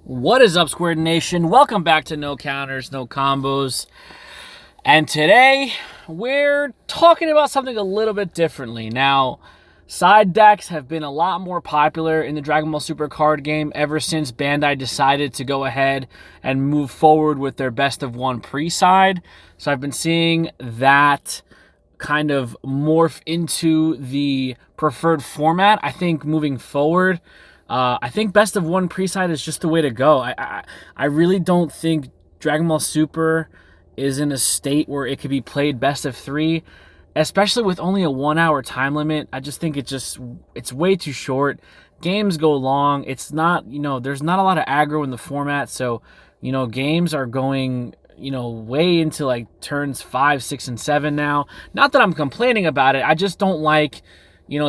What is up, Squared Nation? Welcome back to No Counters, No Combos. And today, we're talking about something a little bit differently. Now, side decks have been a lot more popular in the Dragon Ball Super card game ever since Bandai decided to go ahead and move forward with their best of one pre-side. So I've been seeing that kind of morph into the preferred format. I think moving forward, I think best of one pre-side is just the way to go. I really don't think Dragon Ball Super is in a state where it could be played best of three, especially with only a 1 hour time limit. I just think it's way too short. Games go long. It's not, there's not a lot of aggro in the format. So, games are going, way into like turns 5, 6, and 7 now. Not that I'm complaining about it. I just don't like,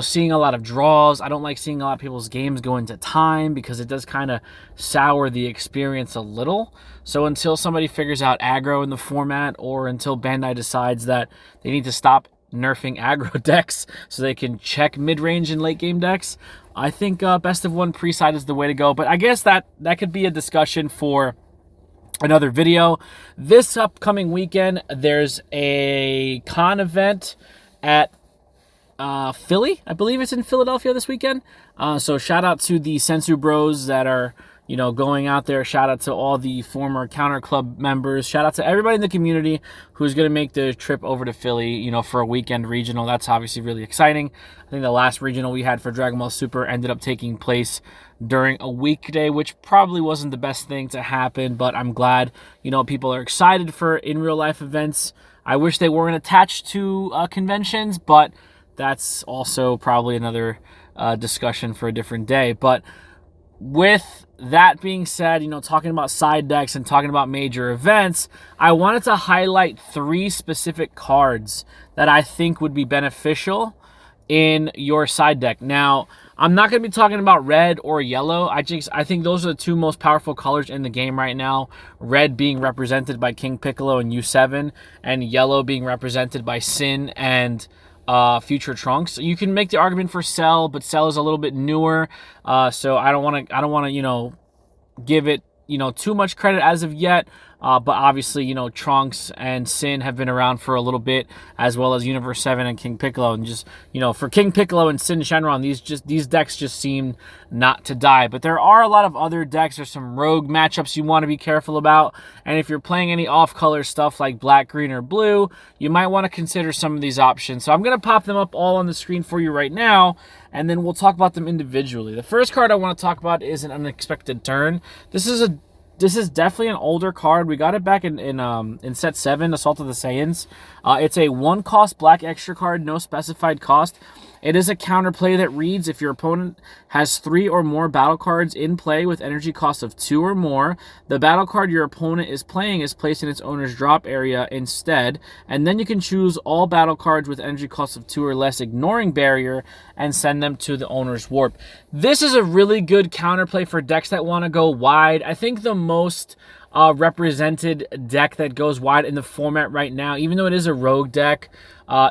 seeing a lot of draws. I don't like seeing a lot of people's games go into time because it does kind of sour the experience a little. So until somebody figures out aggro in the format, or until Bandai decides that they need to stop nerfing aggro decks so they can check mid-range and late-game decks, I think best of one pre-side is the way to go. But I guess that could be a discussion for another video. This upcoming weekend, there's a con event at Philly. I believe it's in Philadelphia this weekend. So shout out to the Sensu Bros that are, going out there. Shout out to all the former Counter Club members. Shout out to everybody in the community who's going to make the trip over to Philly, for a weekend regional. That's obviously really exciting. I think the last regional we had for Dragon Ball Super ended up taking place during a weekday, which probably wasn't the best thing to happen, but I'm glad, people are excited for in real life events. I wish they weren't attached to conventions, but that's also probably another discussion for a different day. But with that being said, talking about side decks and talking about major events, I wanted to highlight 3 specific cards that I think would be beneficial in your side deck. Now, I'm not going to be talking about red or yellow. I think those are the 2 most powerful colors in the game right now. Red being represented by King Piccolo and U7, and yellow being represented by Sin and Future Trunks. You can make the argument for Cell, but Cell is a little bit newer, so I don't want to give it too much credit as of yet. But obviously, Trunks and Sin have been around for a little bit, as well as Universe 7 and King Piccolo. And just, for King Piccolo and Sin Shenron, these decks just seem not to die. But there are a lot of other decks. There's some rogue matchups you want to be careful about. And if you're playing any off-color stuff like black, green, or blue, you might want to consider some of these options. So I'm going to pop them up all on the screen for you right now, and then we'll talk about them individually. The first card I want to talk about is an Unexpected Turn. This is definitely an older card. We got it back in set 7, Assault of the Saiyans. It's a 1-cost black extra card, no specified cost. It is a counterplay that reads, if your opponent has 3 or more battle cards in play with energy cost of 2 or more, the battle card your opponent is playing is placed in its owner's drop area instead, and then you can choose all battle cards with energy cost of 2 or less, ignoring barrier, and send them to the owner's warp. This is a really good counterplay for decks that want to go wide. I think the most represented deck that goes wide in the format right now, even though it is a rogue deck,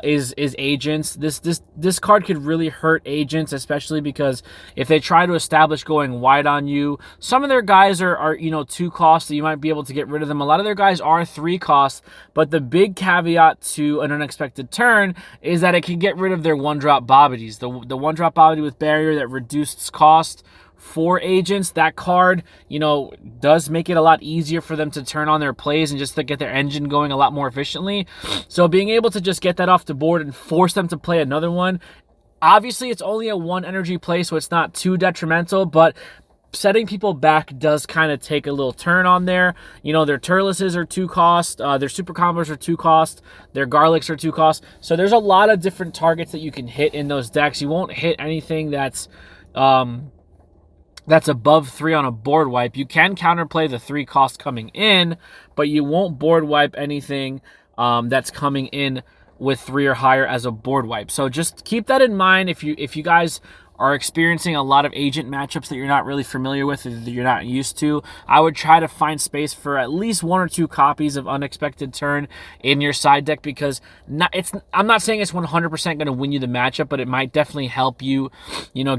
is Agents. This card could really hurt Agents, especially because if they try to establish going wide on you, some of their guys are 2 costs, so you might be able to get rid of them. A lot of their guys are 3 costs, but the big caveat to an Unexpected Turn is that it can get rid of their 1-drop Babidis. The 1-drop Babidi with barrier that reduces cost for Agents. That card, does make it a lot easier for them to turn on their plays and just to get their engine going a lot more efficiently. So being able to just get that off the board and force them to play another one, obviously it's only a 1 energy play, so it's not too detrimental, but setting people back does kind of take a little turn on there. Their Turleses are 2 cost, their Super Combos are 2 cost, their Garlics are 2 cost. So there's a lot of different targets that you can hit in those decks. You won't hit anything that's above 3 on a board wipe. You can counterplay the 3 cost coming in, but you won't board wipe anything that's coming in with 3 or higher as a board wipe. So just keep that in mind if you guys are experiencing a lot of agent matchups that you're not really familiar with or that you're not used to. I would try to find space for at least 1 or 2 copies of Unexpected Turn in your side deck, because I'm not saying it's 100% going to win you the matchup, but it might definitely help you,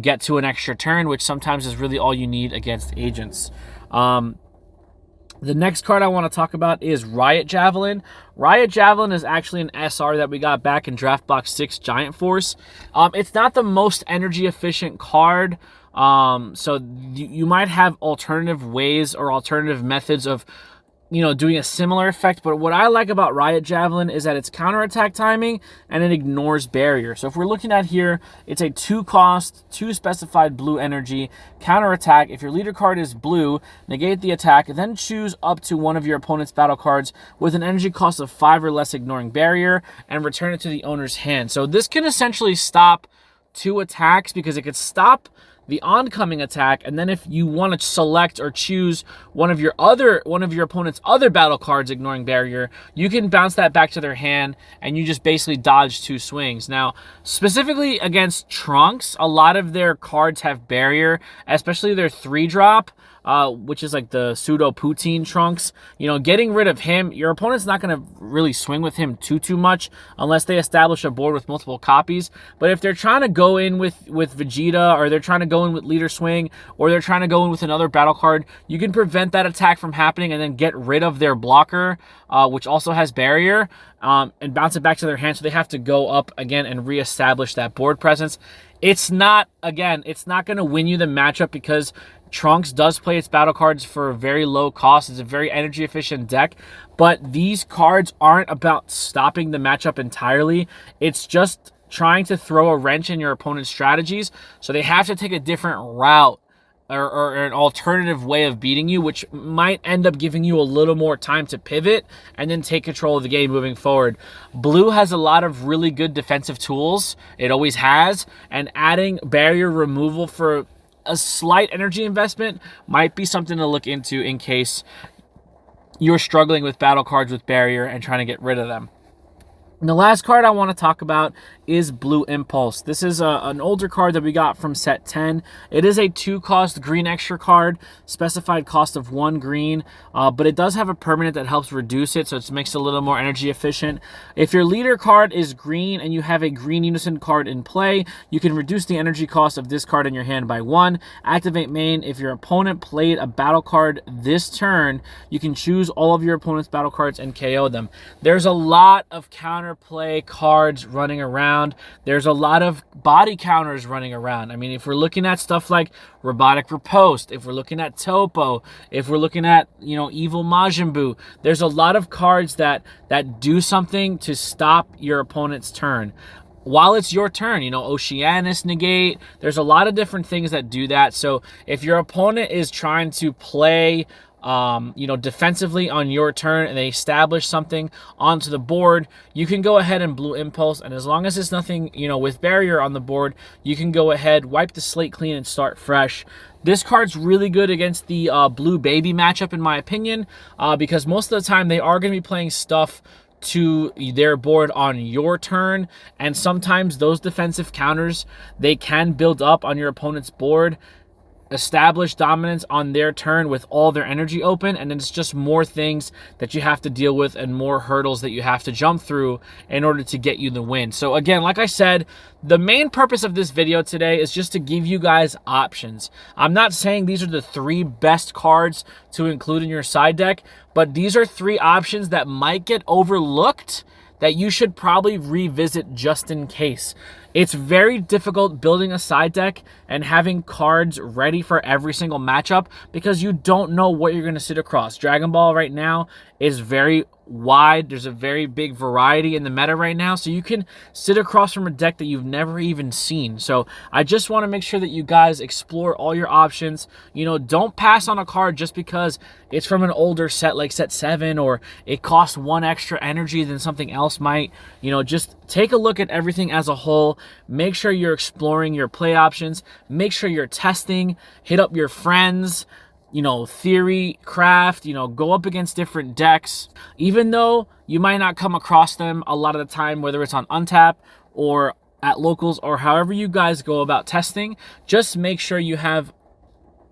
get to an extra turn, which sometimes is really all you need against agents. The next card I want to talk about is Riot Javelin. Riot Javelin is actually an SR that we got back in Draft Box 6 Giant Force. It's not the most energy efficient card, so you might have alternative ways or alternative methods of doing a similar effect. But what I like about Riot Javelin is that it's counterattack timing and it ignores barrier. So if we're looking at here, it's a 2-cost, 2 specified blue energy counterattack. If your leader card is blue, negate the attack, then choose up to one of your opponent's battle cards with an energy cost of 5 or less ignoring barrier and return it to the owner's hand. So this can essentially stop 2 attacks because it could stop the oncoming attack, and then if you want to select or choose one of your opponent's other battle cards ignoring barrier, you can bounce that back to their hand and you just basically dodge 2 swings. Now, specifically against Trunks, a lot of their cards have barrier, especially their 3-drop. Which is like the pseudo Poutine Trunks. Getting rid of him, your opponent's not going to really swing with him too much unless they establish a board with multiple copies. But if they're trying to go in with Vegeta, or they're trying to go in with Leader Swing, or they're trying to go in with another battle card, you can prevent that attack from happening and then get rid of their blocker, which also has barrier, and bounce it back to their hand, so they have to go up again and reestablish that board presence. It's not going to win you the matchup because Trunks does play its battle cards for a very low cost. It's a very energy efficient deck, but these cards aren't about stopping the matchup entirely. It's just trying to throw a wrench in your opponent's strategies, so they have to take a different route or an alternative way of beating you, which might end up giving you a little more time to pivot and then take control of the game moving forward. Blue has a lot of really good defensive tools. It always has, and adding barrier removal for a slight energy investment might be something to look into in case you're struggling with battle cards with barrier and trying to get rid of them. And the last card I want to talk about is Blue Impulse. This is an older card that we got from set 10. It is a 2-cost green extra card, specified cost of 1 green, but it does have a permanent that helps reduce it, so it makes it a little more energy efficient. If your leader card is green and you have a green unison card in play, you can reduce the energy cost of this card in your hand by 1. Activate main. If your opponent played a battle card this turn, you can choose all of your opponent's battle cards and KO them. There's a lot of counterplay cards running around. There's a lot of body counters running around. I mean, if we're looking at stuff like Robotic Riposte, if we're looking at Topo, if we're looking at, Evil Majin Buu, there's a lot of cards that do something to stop your opponent's turn while it's your turn. Oceanus negate. There's a lot of different things that do that. So if your opponent is trying to play defensively on your turn and they establish something onto the board, you can go ahead and Blue Impulse, and as long as it's nothing, with barrier on the board, you can go ahead, wipe the slate clean, and start fresh. This card's really good against the Blue Baby matchup, in my opinion, because most of the time they are going to be playing stuff to their board on your turn, and sometimes those defensive counters, they can build up on your opponent's board, establish dominance on their turn with all their energy open, and it's just more things that you have to deal with and more hurdles that you have to jump through in order to get you the win. So again, like I said, the main purpose of this video today is just to give you guys options. I'm not saying these are the 3 best cards to include in your side deck, but these are 3 options that might get overlooked that you should probably revisit just in case. It's very difficult building a side deck and having cards ready for every single matchup because you don't know what you're going to sit across. Dragon Ball right now is very wide. There's a very big variety in the meta right now, so you can sit across from a deck that you've never even seen. So I just want to make sure that you guys explore all your options. Don't pass on a card just because it's from an older set like set 7 or it costs 1 extra energy than something else might. Just take a look at everything as a whole. Make sure you're exploring your play options. Make sure you're testing. Hit up your friends. Theory, craft, go up against different decks. Even though you might not come across them a lot of the time, whether it's on Untap or at locals or however you guys go about testing, just make sure you have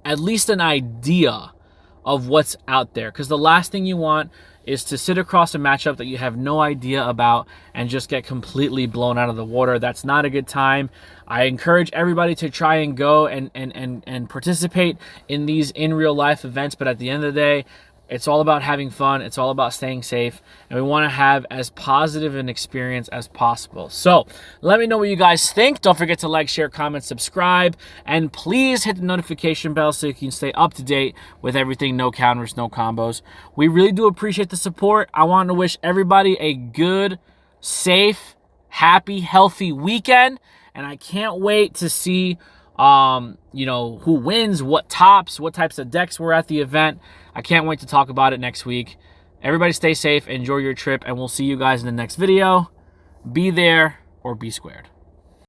at least an idea of what's out there, because the last thing you want is to sit across a matchup that you have no idea about and just get completely blown out of the water. That's not a good time. I encourage everybody to try and go and participate in these in real life events, but at the end of the day, it's all about having fun. It's all about staying safe, and we want to have as positive an experience as possible. So let me know what you guys think. Don't forget to like, share, comment, subscribe, and please hit the notification bell so you can stay up to date with everything No Counters, No Combos. We really do appreciate the support. I want to wish everybody a good, safe, happy, healthy weekend, and I can't wait to see who wins, what tops, what types of decks were at the event. I can't wait to talk about it next week. Everybody stay safe, enjoy your trip, and we'll see you guys in the next video. Be there or be squared.